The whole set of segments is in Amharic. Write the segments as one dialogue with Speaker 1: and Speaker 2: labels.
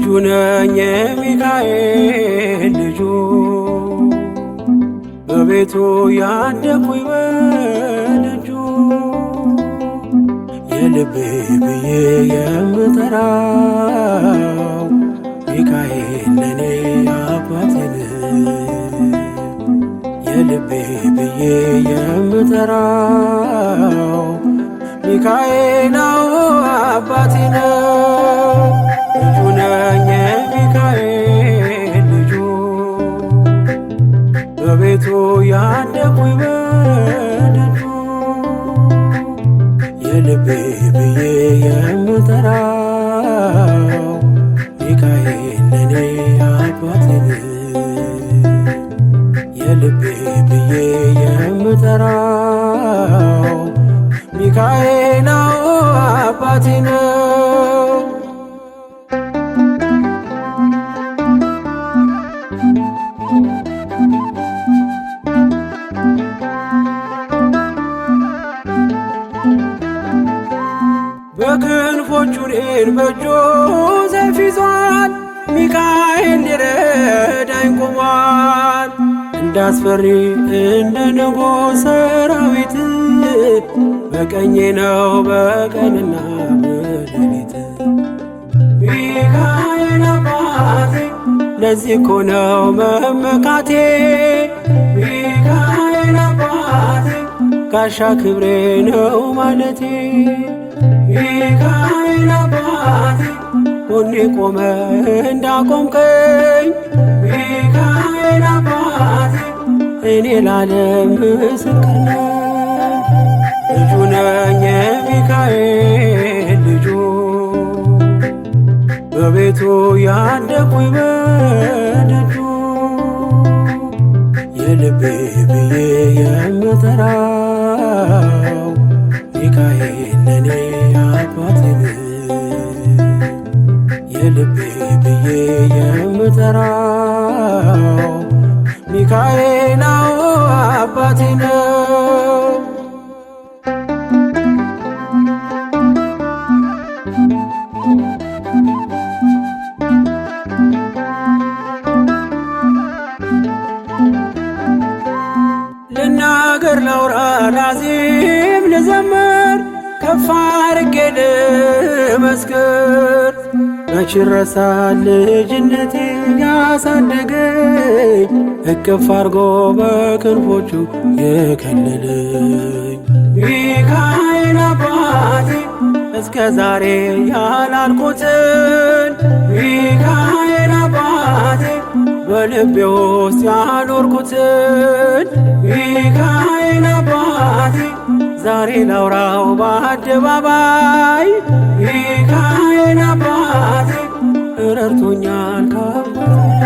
Speaker 1: ልጁ ነኝ የሚካኤል ልጁ በቤቱ ያደኩኝ በደጁ የልቤ ብዬ የምጠራው ሚካኤል ለኔ አባቴ ነው። የልቤ ብዬ የምጠራው ሚካኤል አባቴ ነው። ልጁ ነኝ የሚካኤል ልጁ በቤቱ ያደኩኝ በደጁ የልቤ ብዬ የምጠራው ሚካኤል ለኔ አባቴ ነው። የልቤ ብዬ የምጠራው ሚካኤል አባቴ ነው። በክንፎቹ እኔን በእጁ ሰይፍ ይዟል። ሚካኤል ሊረዳኝ ቆሟል። እንዳስፈሪ እንደ ንጉሥ ሰራዊት በቀኜ ነው በቀንና በሌሊት። ሚካኤል አባቴ ለዚህ እኮ ነው መመካቴ። ሚካኤል አባቴ ጋሻ ክብሬ ነው ማለቴ። ሚካኤል አባቴ ጎኔ ቆመ እንዳቆምከኝ። ሚካኤል አባቴ እኔ ላለም ምስክር ነኝ። ልጁ ነኝ የሚካኤል ልጁ በቤቱ ያደኩኝ በደጁ የልቤ ብዬ የምጠራው ሚካኤል ለኔ አባቴ ነው። የልቤ ብዬ የምጠራው ሚካኤል አባቴ ነው። ልናገር ላውራ ላዜም ልዘምር ከፍ አድርጌ ልመስክር። መች ይረሳል ልጅነቴ ያሳደገኝ እቅፍ አርጎ በክንፎቹ የከለለኝ። ሚካኤል አባቴ እስከ ዛሬ ያላልኩትን ሚካኤል አባቴ በልቤ ውስጥ ያኖርኩትን ሚካኤል አባቴ ዛሬ ላውራው በአደባባይ። ሚካኤል አባቴ ረድቶኛል ከአባቴ።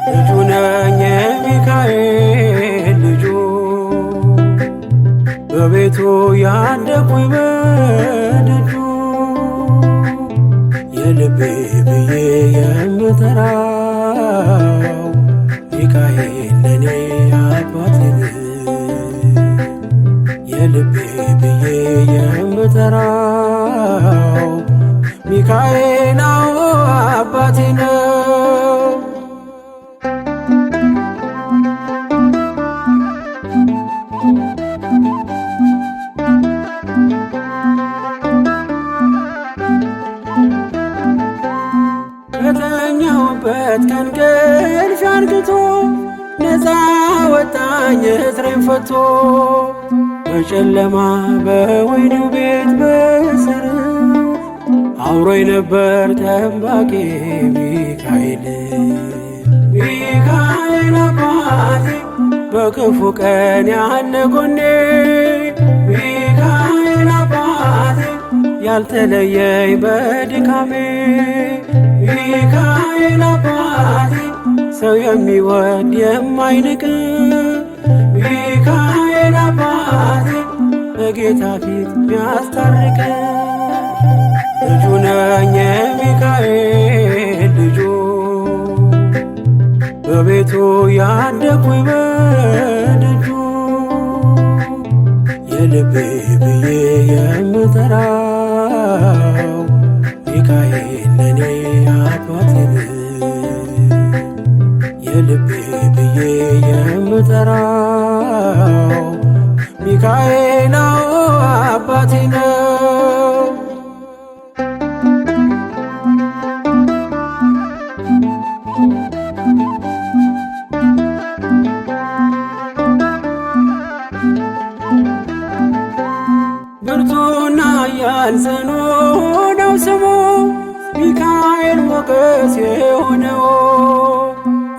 Speaker 1: ልጁ ነኝ የሚካኤል ልጁ በቤቱ ያደኩኝ በደጁ የልቤ ብዬ የምጠራው ሚካኤል ለኔ አባቴ ነው። የልቤ ብዬ የምጠራው ሚካኤል አባቴ ነው። ከተኛሁበት ከእንቅልፍ አንቅቶ ነፃ ወጣኝ እስሬን ፈቶ። በጨለማ በወህኒው ቤት በእስር አብሮኝ ነበር ጠባቂ ሚካኤል። ሚካኤል አባቴ በክፉ ቀን ያለ ጎኔ። ሚካኤል አባቴ ያልተለየኝ በድካሜ። ሚካኤል አባቴ ሰው የሚወድ የማይንቅ። ሚካኤል አባቴ በጌታ ፊት ሚያስታርቅ። ልጁ ነኝ የሚካኤል ልጁ በቤቱ ያደኩኝ በደጁ የልቤ ብዬ የምጠራው ሚካኤል ሚካኤል ለኔ አባቴን የልቤ ብዬ የምጠራው ሚካኤል አባቴ ነው። ብርቱና ኃያል ጽኑ ነው ስሙ ሚካኤል ሞገስ የሆነው።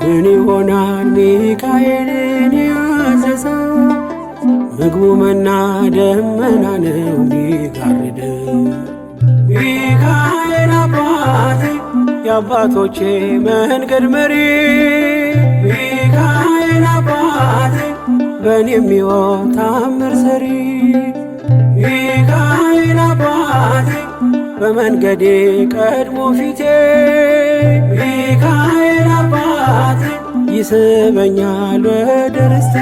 Speaker 1: ምን ይሆናል ሚካኤልን ያዘዘው? ምግቡ መና ደመና ነው ሚጋርደው። ሚካኤል አባቴ የአባቶቼ መንገድ መሪ ሚካኤል አባቴ በእኔ የሚሆን ታምር ሰሪ ሚካኤል አባቴ በመንገዴ ቀድሞ ፊቴ ሚካኤል አባቴ ይስበኛል ወደ ርስቴ።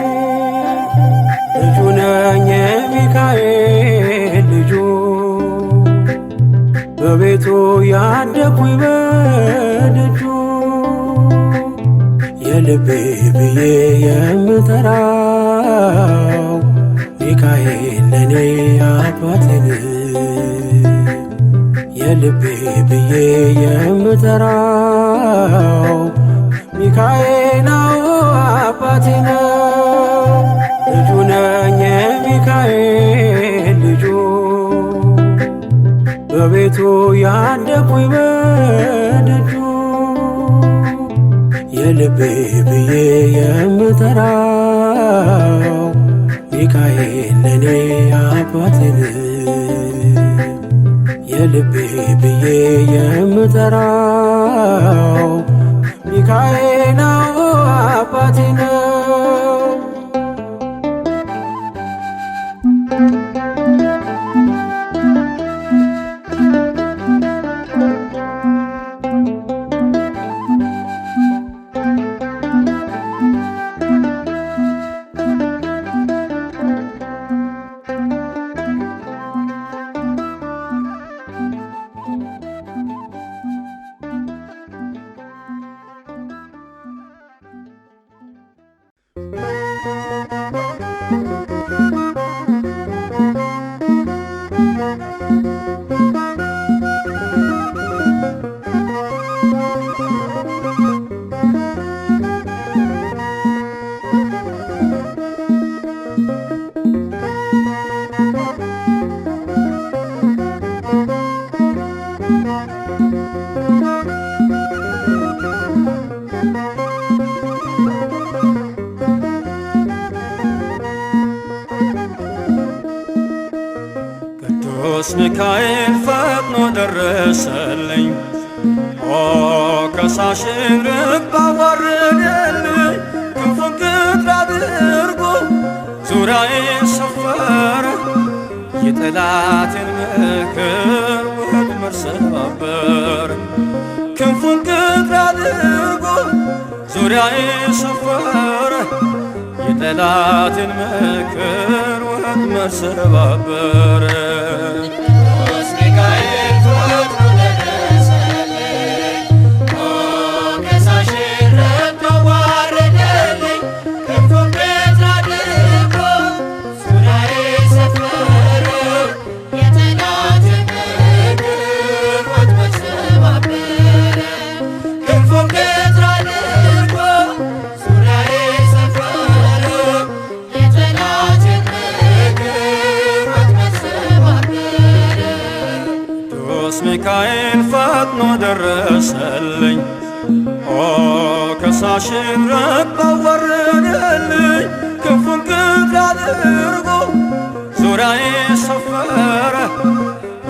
Speaker 1: ልጁ ነኝ የሚካኤል ልጁ በቤቱ ያደኩኝ በደጁ የልቤ ብዬ የምጠራው ሚካኤል ለኔ አባቴን የልቤ ብዬ የምጠራው ሚካኤል አባቴ ነው። ልጁ ነኝ የሚካኤል ልጁ በቤቱ ያደኩኝ በደጁ የልቤ ብዬ የምጠራው ሚካኤል ለኔ አባቴን የልቤ ብዬ የምጠራው ሚካኤል አባቴ ነው።
Speaker 2: ቅዱስ ሚካኤል ፈጥኖ ደረሰልኝ። ኦ ከሳሽን ርግብ አዋረደልኝ። ክንፉን ቅጥር አድርጎ ዙሪያዬን ሰፈረ። የጠላቴን ምክር ወጥመድ ሰባበረ። ክንፉን ቅጥር አድርጎ ዙሪያዬን ሰፈረ። የጠላቴን ምክር ወጥመድ ሰባበረ። ቅዱስ ሚካኤል ፈጥኖ ደረሰልኝ። ኦ ከሳሽን ርግብ አዋረደልኝ። ክንፉን ቅጥር አድርጎ ዙሪያዬን ሰፈረ። የጠላቴን ምክር ወጥመድ ሰባበረ። ክንፉን ቅጥር አድርጎ ዙሪያዬን ሰፈረ። የጠላቴን ምክር ወጥመድ ሰባበረ። ቅዱስ ሚካኤል ፈጥኖ ደረሰልኝ። ኦ ከሳሽን ርግብ አዋረደልኝ። ክንፉን ቅጥር አድርጎ ዙሪያዬን ሰፈረ።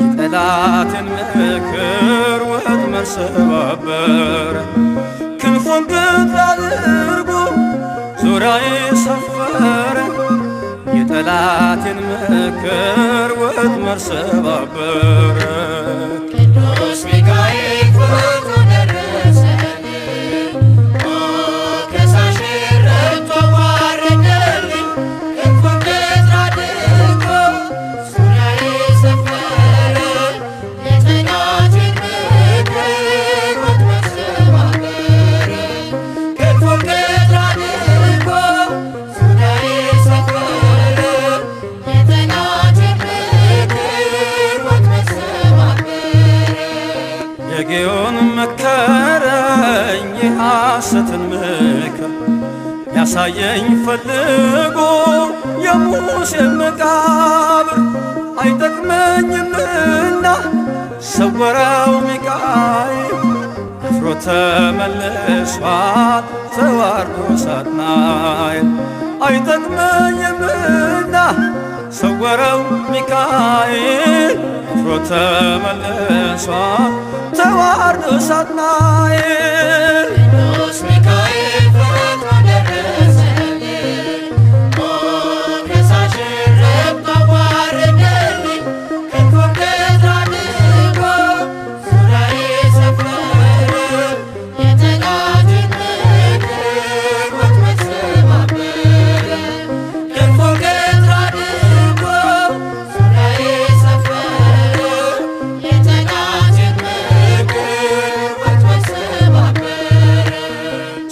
Speaker 2: የጠላቴን ምክር ወጥመድ ሰባበረ። ክንፉን ቅጥር አድርጎ ዙሪያዬን ሰፈረ። የጠላቴን ምክር ወጥመድ ሰባበረ። ቅዱስ ሚካኤል ፈጥኖ ደረሰልኝ። ኦ ከሳሽን ርግብ አዋረደልኝ። ክንፉን ቅጥር አድርጎ ዙሪያዬን ሰፈረ። የጠላቴን ምክር ፈርዖን መከረኝ የሐሰትን ምክር ያሳየኝ ፈልጎ የሙሴን መቃብር አይጠቅመኝምና ሰወረው ሚካኤል አፍሮ ተመልሷል ተዋርዶ ሳጥናኤል አይጠቅመኝምና ሰወረው ሚካኤል አፍሮ ተመልሷል ተዋርዶ ሳጥናኤል
Speaker 3: ቅዱስ ሚካኤል ፈጥኖ ደረሰልኝ ሞገሳሽን ረግጦ አዋረደልኝ ክንፉን ገትሮ አድርጎ ዙሪያዬ ሰፈረ የጠላቴን ምክር ወጥመድ ሰባበረ ክንፉን ገትሮ አድርጎ ዙሪያዬ ሰፈረ የጠላቴን ምክር ወጥመድ ሰባበረ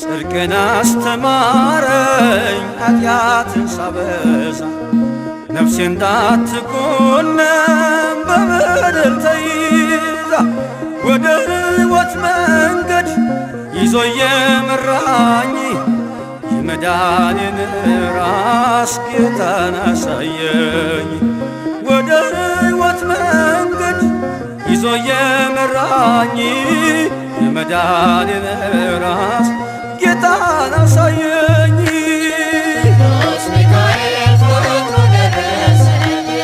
Speaker 2: ጽድቅን አስተማረኝ ኃጢአትን ሳበዛ ነፍሴ እንዳትኮነን በበደል ተይዛ ወደ ሕይወት መንገድ ይዞ የመራኝ የመዳኔን ራስ ጌታን አሳየኝ ወደ ሕይወት መንገድ ይዞ የመራኝ የመዳኔን ራስ ጌታን አሳየኝ
Speaker 3: ቅዱስ ሚካኤል ፈጥኖ ደረሰልኝ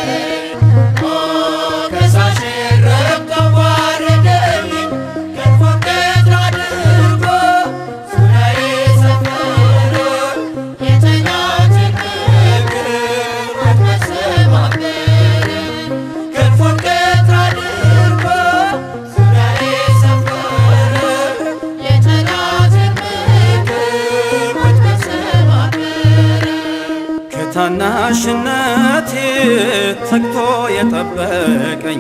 Speaker 3: ሞገሳሽን ረግጦ አዋረደልኝ ክንፉን ገትሮ አድርጎ ዙሪያዬ ሰፈረ የጠላቴን ምክር ወጥመድ ሰባበረ ክንፉን ገትሮ አድርጎ ዙሪያዬ ሰፈረ የጠላቴን ምክር ወጥመድ ሰባበረ
Speaker 2: ከታናሽነቴ ተግቶ የጠበቀኝ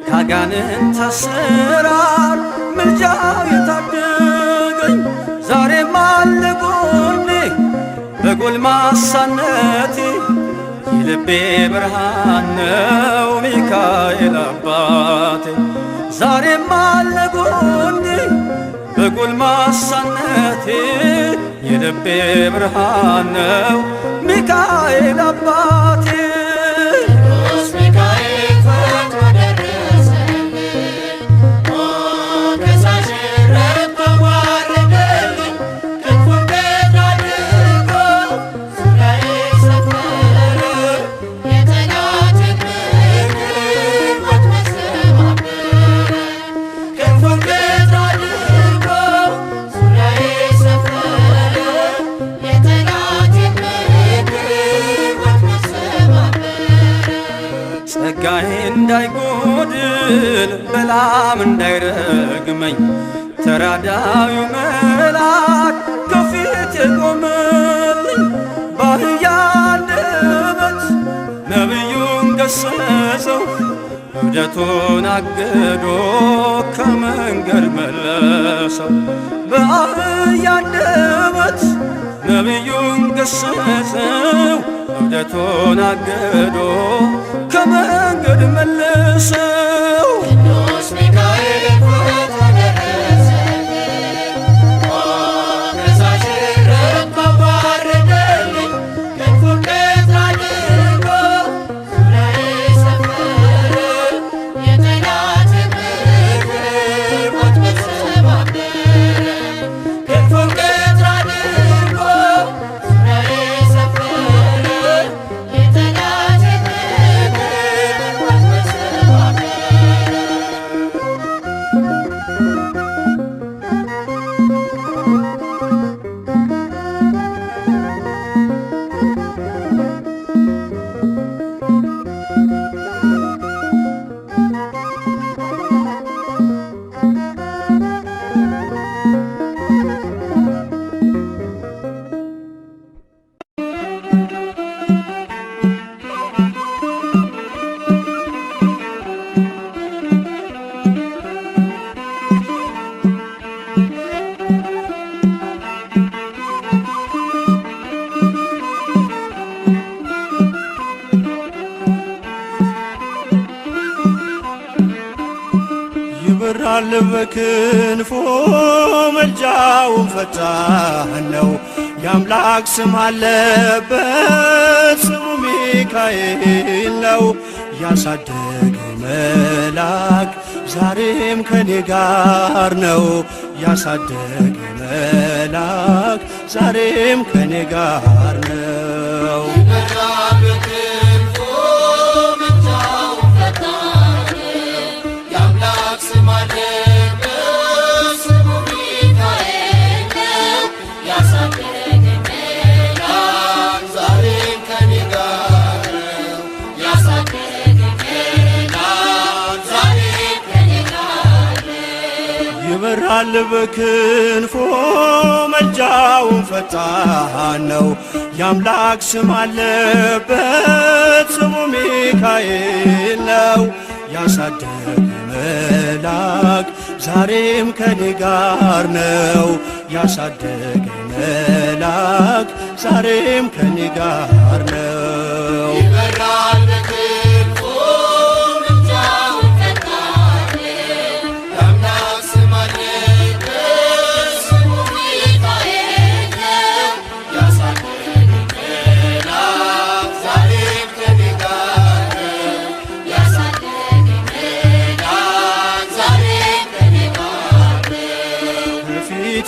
Speaker 2: ካጋንንት አሰራር ምልጃው የታደገኝ ዛሬም አለ ጎኔ በጎልማሳነቴ የልቤ ብርሃን ነው ሚካኤል አባቴ ዛሬም አለ ጎኔ በጎልማሳነቴ የልቤ ብርሃን ነው ሚካኤል አባቴ
Speaker 3: ቅዱስ ሚካኤል ፈጥኖ ደረሰልኝ ሞገሳሽን ረግጦ አዋረደልኝ ክንፉን ገትሮ አድርጎ ዙሪያዬ ሰፈረ የጠላቴን ምክር ወጥመድ ሰባበረ ክንፉን ገትሮ አድርጎ ዙሪያዬ ሰፈረ የጠላቴን ምክር ወጥመድ ሰባበረ
Speaker 2: ጸጋዬ እንዳይጎድል በላም እንዳይረግመኝ ተራዳዩ መልአክ ከፊት የቆመልኝ በአህያ አንደበት ነቢዩን ገሰጸው እብደቱን አግዶ ከመንገድ መለሰው በአህያ አንደበት ነቢዩን ገሰጸው እብደቱን አግዶ ከመንገድ መለሰው
Speaker 3: ቅዱስ ሚካኤል ፈጥኖ ደረሰልኝ ሞገሳሽን ረግጦ አዋረደልኝ ክንፉን ገትሮ አድርጎ ዙሪያዬ ሰፈረ የጠላቴን ምክር ወጥመድ ሰባበረ ክንፉን ገትሮ አድርጎ ዙሪያዬ ሰፈረ የጠላቴን ምክር ወጥመድ ሰባበረ
Speaker 4: በክንፎ መልጃውን ፈጣን ነው። የአምላክ ስም አለበት ስሙ ሚካኤል ነው። ያሳደገ መልአክ ዛሬም ከኔ ጋር ነው። ያሳደገ መልአክ ዛሬም ከኔ ጋር ነው። ይበራል በክንፎ መልጃውን ፈጣን ነው። የአምላክ ስም አለበት ስሙ ሚካኤል ነው። ያሳደገ መልአክ ዛሬም ከኔ ጋር ነው። ያሳደገ መልአክ ዛሬም ከኔ ጋር ነው።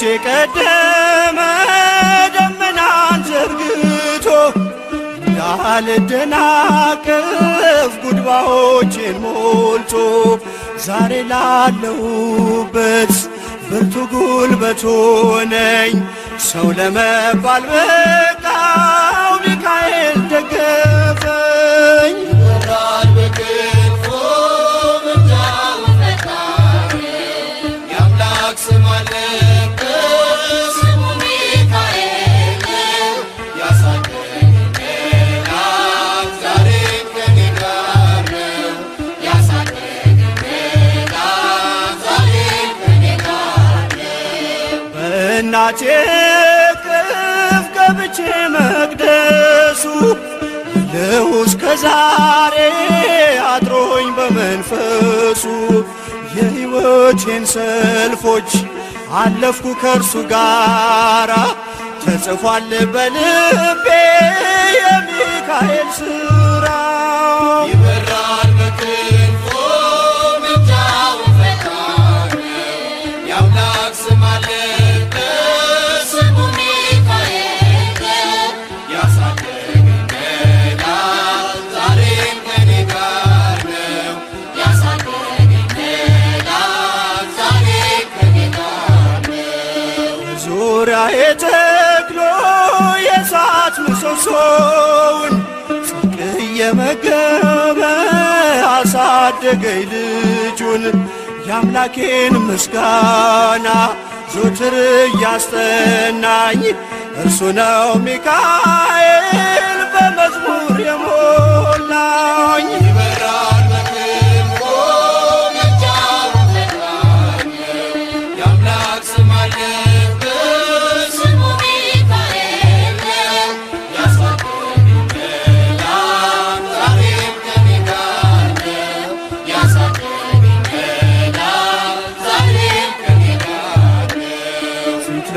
Speaker 4: የቀደመ ደመናን ዘርግቶ እንዳልደናቀፍ ጉድባዎቼን ሞልቶ ዛሬ ላለሁበት ብርቱ ጉልበት ሆነኝ። ሰው ለመባል በቃው ሚካኤል ደገፈኝ። እናቴ ቅፍ ገብቼ መቅደሱ ልሁ እስከ ዛሬ አድሮኝ በመንፈሱ የሕይወቴን ሰልፎች አለፍኩ ከእርሱ ጋራ ተጽፏል በልቤ የሚካኤል ሥራ። ይበራል በክንፎ መልጃውን ፈጣን የአምላክ ስም ዙሪያዬ ተክሎ የእሳት ምሰሶውን ጽድቅ እየመገበ አሳደገኝ ልጁን። የአምላኬን ምስጋና ዞትር እያስጠናኝ እርሱ ነው ሚካኤል በመዝሙር የሞላኝ።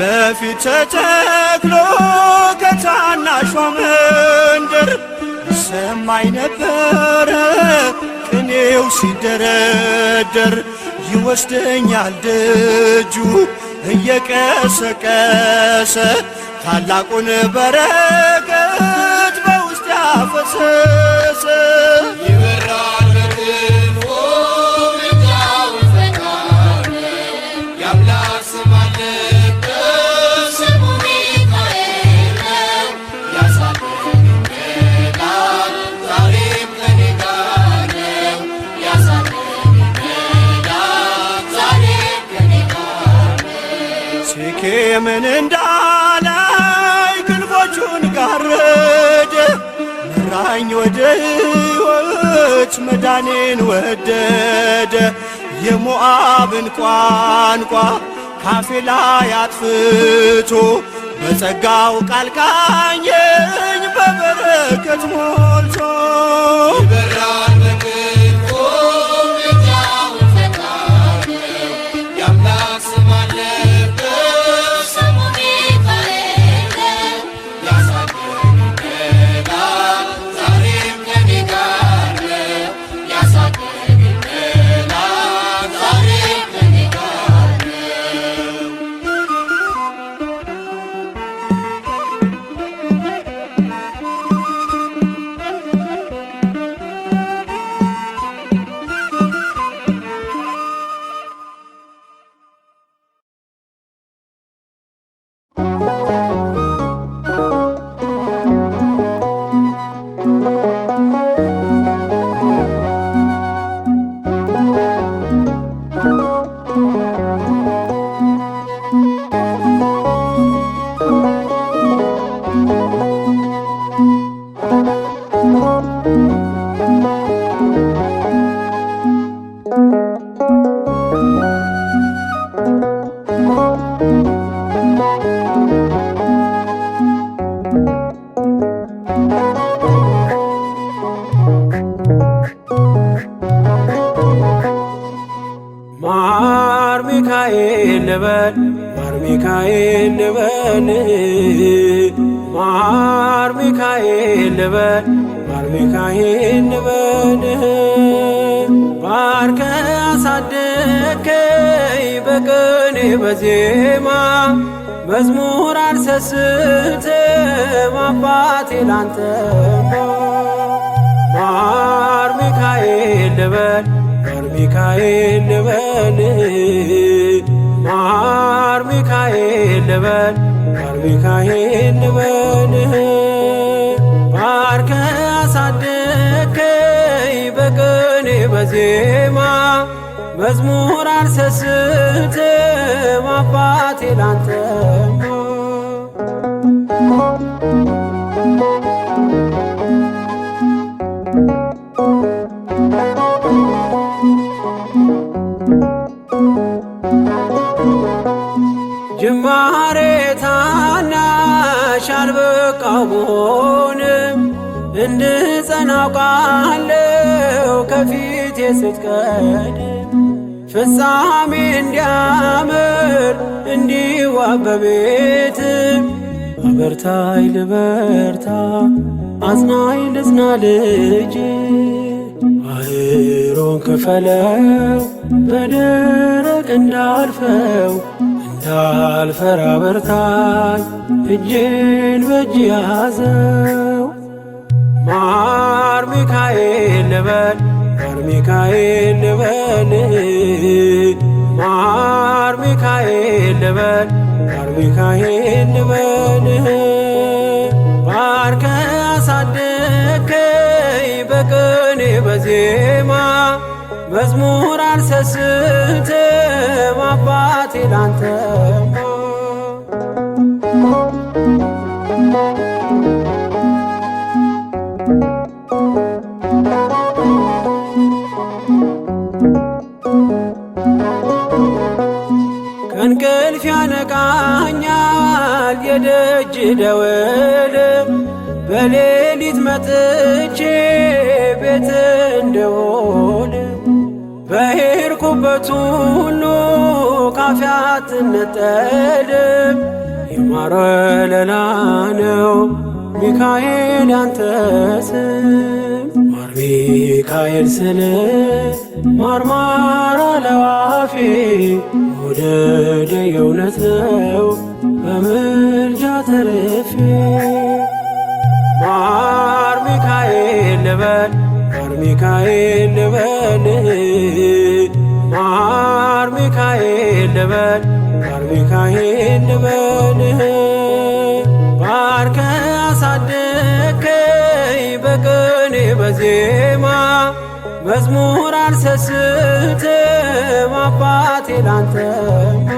Speaker 4: በፊት ተተክሎ ከታናሿ መንደር ይሰማኝ ነበረ ቅኔው ሲደረደር። ይወስደኛል ደጁ እየቀሰቀሰ ታላቁን በረከት በውስጥ ያፈሰሰ። ሴኬምን እንዳላይ ክንፎቹን ጋረደ መራኝ ወደ ሕይወት መዳኔን ወደደ። የሞዓብን ቋንቋ ካፌ ላይ አጥፍቶ በጸጋው ቃል ቃኘኝ በበረከት ሞልቶ። ይበራል በክንፎ መልጃውን ፈጣን
Speaker 1: ልበል ማር ሚካኤል ልበል ማር ሚካኤል ልበል ማር ሚካኤል ልበል ባርከ አሳደከኝ በቅኔ በዜማ መዝሙር አልሰስትም አባቴ ላንተማ ማር ሚካኤል ልበል ማር ሚካኤል ልበል ማር ሚካኤል ልበል ማር ሚካኤል ልበል ባርከ አሳደከኝ በቅኔ በዜማ መዝሙር አልሰስትም አባቴ ላንተማ ጅማሬ ታናሽ አልበቃው ብሆንም እንድጸና አውቃለሁ ከፊቴ ስትቀድም ፍጻሜ እንዲያምር እንዲዋብ በቤት አበርታይ ልበርታ አጽናኝ ልጽና ልጅ ባህሩን ክፈለው በደረቅ እንዳልፈው እንዳልፈራ በርታኝ እጄን በእጅ ያዘው ማር ሚካኤል ልበል ማር ሚካኤል ልበል ማር ሚካኤል ልበል ማር ሚካኤል ልበል ባርከ አሳደከኝ በቅኔ በዜማ መዝሙር አልሰስትም አባቴ ላንተማ ከእንቅልፍ ያነቃኛል የደጅ ደወል በሌሊት መጥቼ ቤት እንደውል በሄድኩበት ሁሉ ካፌ አትነጠልም የማር ወለላ ነው ሚካኤል ያንተ ስም ማር ሚካኤል ስል ማርማር አለው አፌ መውደድ የእውነት ነው በምልጃ ተርፌ ማር ሚካኤል ልበል ማር ሚካኤል ልበል ማር ሚካኤል ልበል ማር ሚካኤል ልበል ባርከ አሳደከኝ በቅኔ በዜማ መዝሙር አልሰስትም አባቴ ላንተማ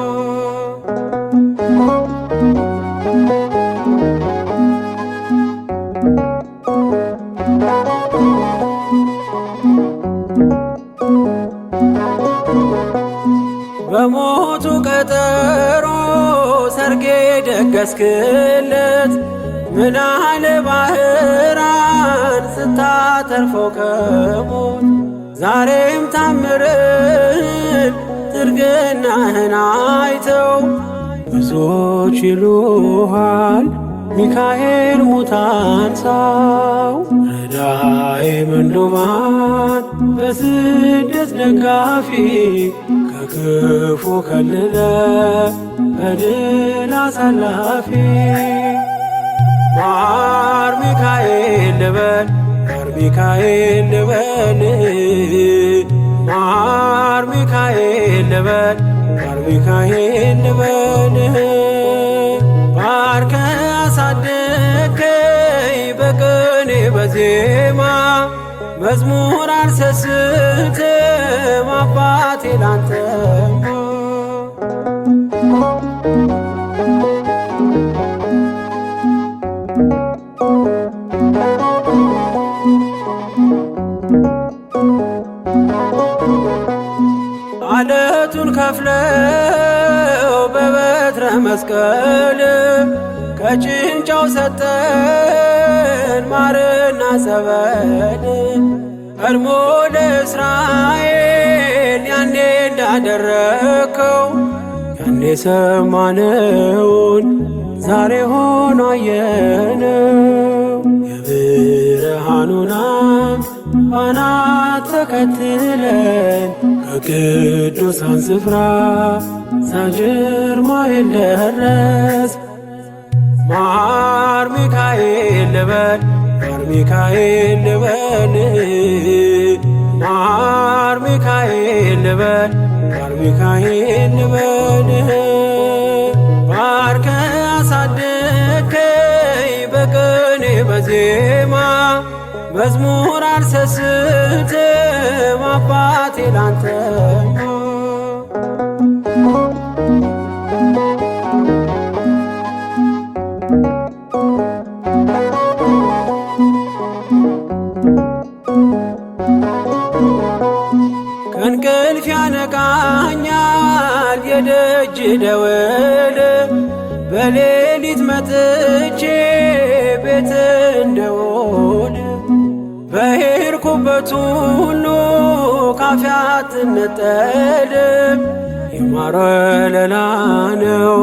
Speaker 1: በሞቱ ቀጠሮ ሰርጌ ደገስክለት ምናለ ባህራን ስታተርፈው ከሞት ዛሬም ታምርህን ትርግናህን አይተው ብዙዎች ይሉሃል ሚካኤል ሙታን ሳው ረዳኤ ምንዱባን በስደት ደጋፊ ከክፉ ከልለ በድል አሳላፊ ማር ሚካኤል ልበል ማር ሚካኤል ልበል ማር ሚካኤል ልበል ማር ሚካኤል ልበል ባርከ አሳደከኝ በቅኔ በዜማ መዝሙር አልሰስትም አባቴ ላንተማ አለቱን ከፍለው በበትረ መስቀል ከጭንጫው ሰጠን ማርና ጸበል ቀድሞ ለእስራኤል ያኔ እንዳደረከው ያኔ ያኔ ሰማነውን ዛሬ ሆኖ አየነው። የብርሃኑን አምድ ፋና ተከትለን ከቅዱሳን ስፍራ ሳንጅርማይል ደረስ። ማር ሚካኤል ልበል ማር ሚካኤል ልበል ማር ሚካኤል ልበል ማር ሚካኤል ልበል። ባርከ አሳደግከኝ በቅኔ በዜማ መዝሙር አልሰስትም አባቴ ላንተማ። ከእንቅልፍ ያነቃኛል የደጅ ደወል በሌሊት መጥቼ ቤት እንደውል። በሄድኩበት ሁሉ ካፌ አትነጠልም። የማር ወለላ ነው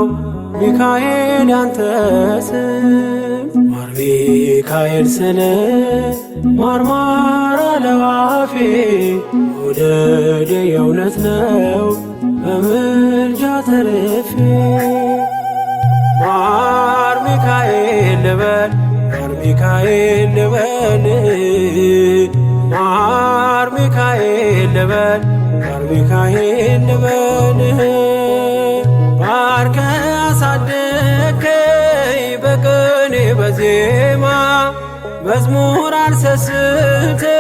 Speaker 1: ሚካኤል ያንተ ስም። ማር ሚካኤል ስለ ማርማር አለው አፌ መውደድ የእውነት ነው በምልጃ ተርፌ። ማር ሚካኤል ልበል ማር ሚካኤል ልበል ማር ሚካኤል ልበል ማር ሚካኤል ልበል። ባርከ አሳደግከኝ በቅኔ በዜማ መዝሙር አልሰስትም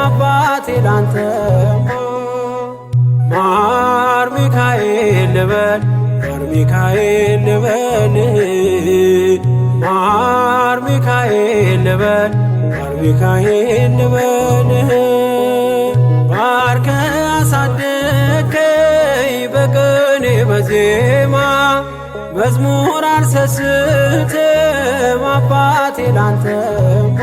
Speaker 1: አባቴ ላንተማ። ማር ሚካኤል ልበል ማር ሚካኤል ልበል ማር ሚካኤል ልበል ማር ሚካኤል ልበል። ባርከ አሳደግከኝ በቅኔ በዜማ መዝሙር አልሰስትም አባቴ ላንተማ።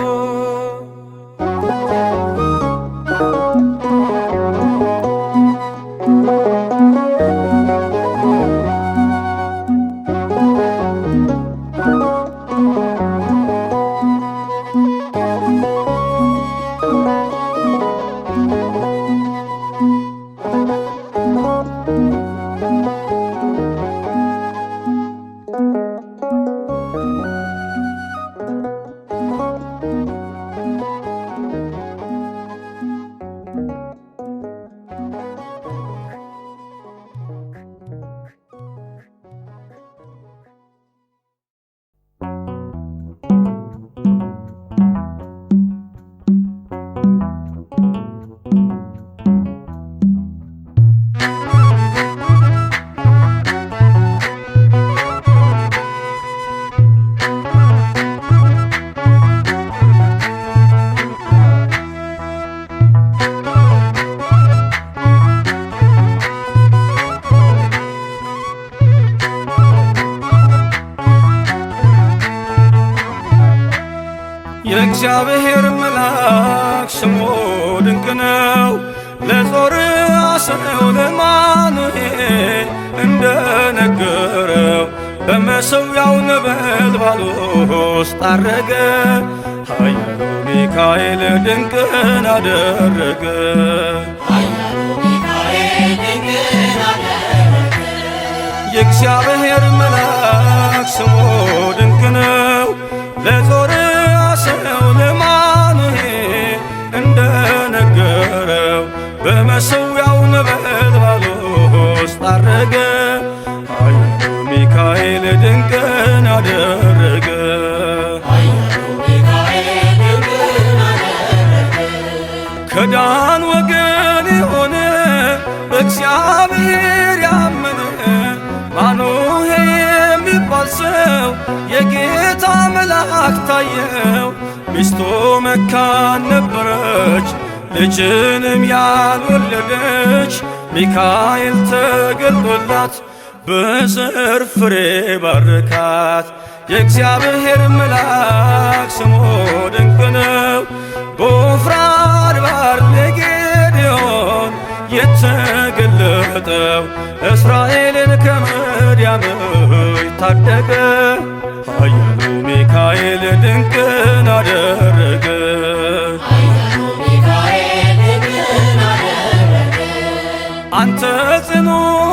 Speaker 2: የእግዚአብሔር መልአክ ስሙ ድንቅ ነው። ለጾርዓ ሰው ለማኑሄል እንደነገረው በመሠዊያው ነበልባል ውስጥ አረገ። ኃያሉ ሚካኤል ድንቅን አደረገ። የእግዚአብሔር መልአክ ስሙ ድንቅ ነው። ለጾርዓ ሰው ለማኑሄል እንደነገረው በመሠዊያው ነበልባል ውስጥ አረገ። ኃያሉ ሚካኤል ድንቅን አደረገ። ከዳን ወገን የሆነ በእግዚአብሔር ያመነ ማኑሄ የሚባል ሰው የጌታ መልአክ ታየው። ሚስቱ መካን ነበረች ልጅንም ያልወለደች። ሚካኤል ተገልጦላት በዘር ፍሬ ባረካት። የእግዚአብሔር መልአክ ስሙ ድንቅ ነው። በዖፍራ አድባር ለጌዴዎን የተገለጠው እስራኤልን ታደገ። ኃያሉ ሚካኤል ድንቅን አደረገ። አንተ ጽኑ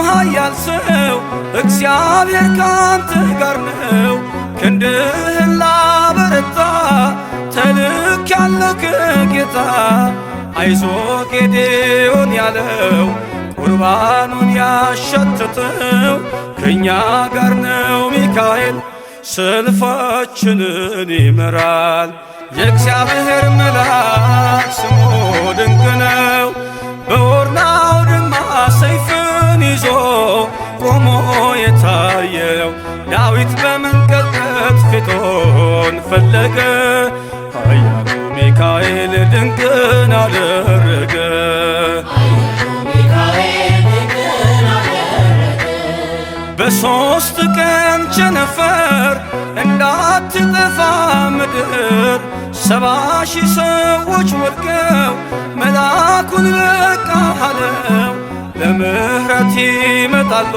Speaker 2: ኃያል ሰው እግዚአብሔር ካንተ ጋር ነው። ክንድህን ላበረታ ተልኬአለሁ ከጌታ። አይዞ ጌዴዎን ያለው ቁርባኑን ያሸተተው ከእኛ ጋር ነው ሚካኤል ሰልፋችንን ይመራል። የእግዚአብሔር መልአክ ስሙ ድንቅ ነው። በኦርናው ድማ ሰይፍን ይዞ ቆሞ የታየው ዳዊት በመንቀጥቀጥ ፊቶን ፈለገ። ኃያሉ ሚካኤል ድንቅን አደረገ። በሦስት ቀን ቸነፈር እንዳትጠፋ ምድር 70,000 ሰዎች ወድቀው መልአኩን በቃ አለው። ለምሕረት ይመጣሉ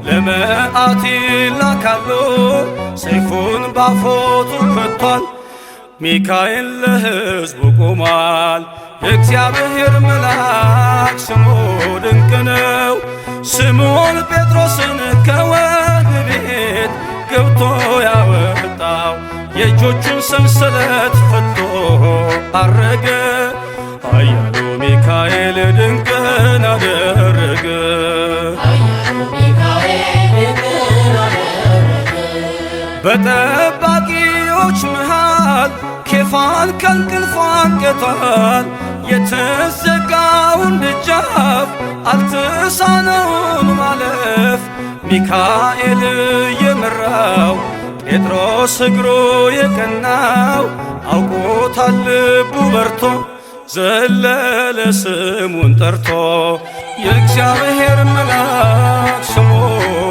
Speaker 2: ለመዓት ይላካሉ። ሰይፉን ባፎቱ ፈቷል ሚካኤል ለሕዝቡ ቆሟል። የእግዚአብሔር መልአክ ስሙ ድንቅ ነው። ስምዖን ጴጥሮስን ከወህኒ ቤት ገብቶ ያወጣው የእጆቹን ሰንሰለት ፈቶ አረገ። ኃያሉ ሚካኤል ድንቅን አደረገ። በጠባቂዎች መሃል ኬፋን ከእንቅልፉ አንቅቷል። የተዘጋውን ደጃፍ አልተሳነውን ማለፍ ሚካኤል የመራው ጴጥሮስ እግሩ የቀናው አውቆታል ልቡ በርቶ ዘለለ ስሙን ጠርቶ። የእግዚአብሔር መልአክ ስሙ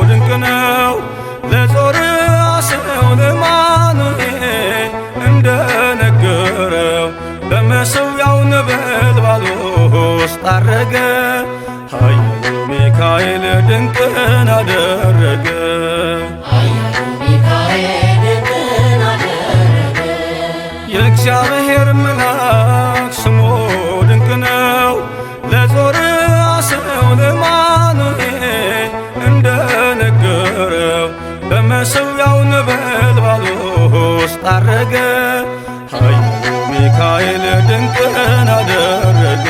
Speaker 2: ድንቅ ነው። ለጾርዓ ሰው ለማኑኤል እንደነገረው በመሠዊያው ነበልባል ውስጥ አረገ። ኃያሉ ሚካኤል ድንቅን አደረገ። የእግዚአብሔር መልአክ ስሙ ድንቅ ነው። ለጾርዓ ሰው ለማኑኤል እንደነገረው በመሠዊያው ነበልባል ውስጥ አረገ። ኃያሉ ሚካኤል ድንቅን አደረገ።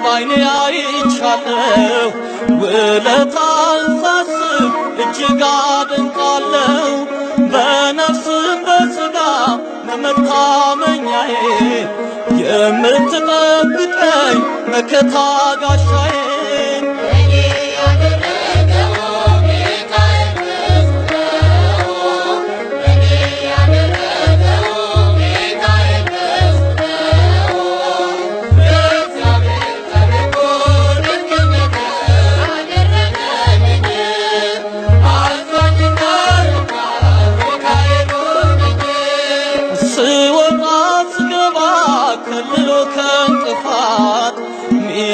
Speaker 2: ባይኔ አይቻለው ውለታን ሳስብ እጅግ አደንቃለው። በነፍስም በሥጋ መታመኛዬ የምትጠብቀኝ መከታ ጋሻዬ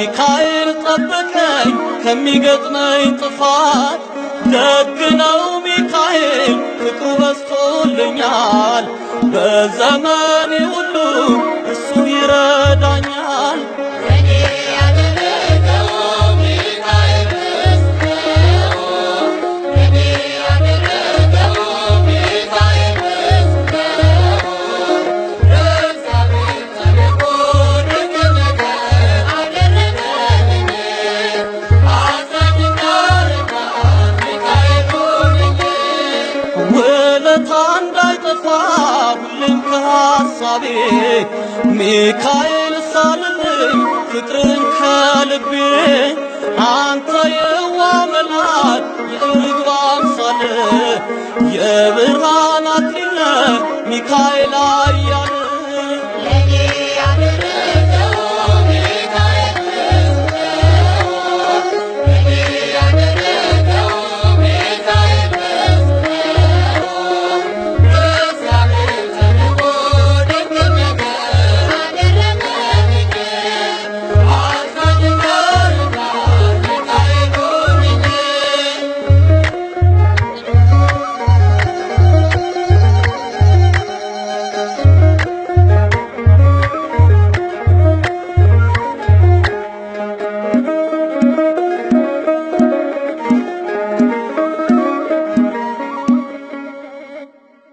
Speaker 2: ሚካኤል ጠበቀኝ ከሚገጥመኝ ጥፋት። ደግ ነው ሚካኤል ፍቅሩ በዝቶልኛል። በዘመኔ ሁሉ እሱ ይረዳኛል። ሁሌም ከሐሳቤ ሚካኤል ሳልልኝ ፍቅርን ከልቤ አንተ የዋህ መልአክ የርግብ አምሳል የብርሃን አክሊል ሚካኤል አያለ